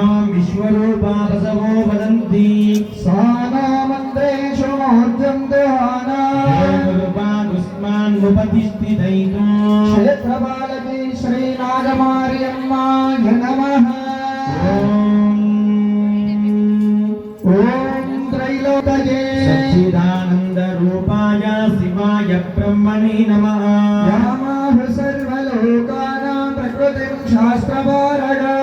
तां विश्वरूपा बसवो वदन्ति सानामन्त्रेषु मोर्जं दहाना गुरुपादुस्मान्मुपतिष्ठितैतो क्षेत्रपालकी श्रीनागमार्यम्माय नमः। ॐ त्रैलोक्ये सच्चिदानन्दरूपाय शिवाय ब्रह्मणे नमः। यामाह सर्वलोकानां प्रकृतिं शास्त्रपारगां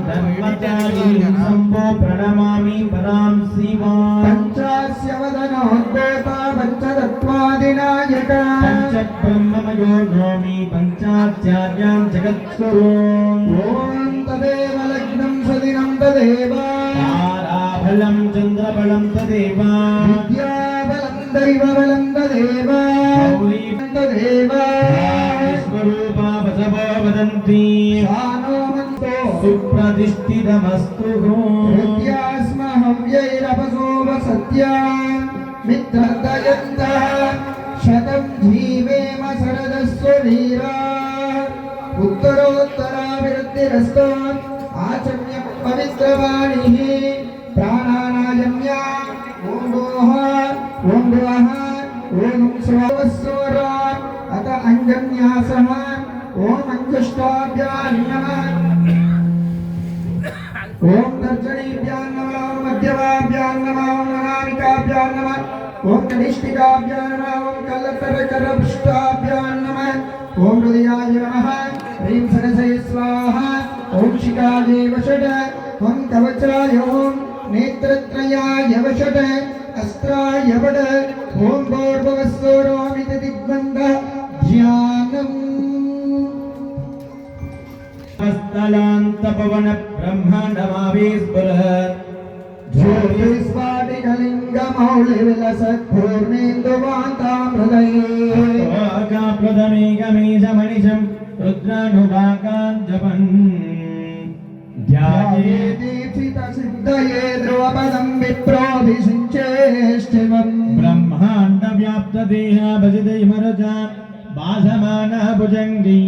धर्मचारिणीं शम्भो प्रणमामि परां शिवां। पञ्चास्यवदनोद्भूता पञ्चतत्त्वादिनायका पञ्चब्रह्ममयो नौमि पञ्चाचार्यां जगद्गुरून्। ॐ तदेव लग्नं सदिनं तदेव ताराबलं चन्द्रबलं तदेव विद्याबलं दैवबलं तदेव गौरीं तदेव विश्वरूपा बसवो वदन्ति सानो मन्तो सुप्रतिष्ठितमस्तु। हृद्यास्महव्यैरपसो वसत्या मित्रदयन्तः शतं जीवेम शरदस्व वीरा उत्तरोत्तराभिवृद्धिरस्तो आचम्य पवित्रवाणिः प्राणानायम्या ॐ भोः ॐ भुवः ॐ स्वस्वरा अत अञ्जन्यासः ॐ अञ्जुष्टाभ्यां नमः ॐ दर्शनीभ्यां नमः मध्यमाभ्यां नमः अनामिकाभ्यां नमः ॐ कनिष्ठिकाभ्यां नमः ॐ कलकरकरपृष्ठाभ्यां नमः ॐ हृदयाय नमः ह्रीं सरसे स्वाहा ॐ शिखायै वषट् ॐ कवचाय ॐ नेत्रत्रयाय वषट् अस्त्राय वड ॐ भूर्भुवस्सुरोमिति दिग्बन्धः ध्यानम् स्थलान्तपवन ब्रह्माण्डमाविस्फुरः ज्योतिस्फाटिकलिङ्गमौलिविलसत्पूर्णेन्दुवान्तामृतये रुद्रानुवाकान् जपन् ध्यायेदीप्सितसिद्धये ध्रुवपदं विप्रोऽभिषिञ्चेष्टिमम् ब्रह्माण्डव्याप्तदेहा भजते मरजा भासमानः भुजङ्गी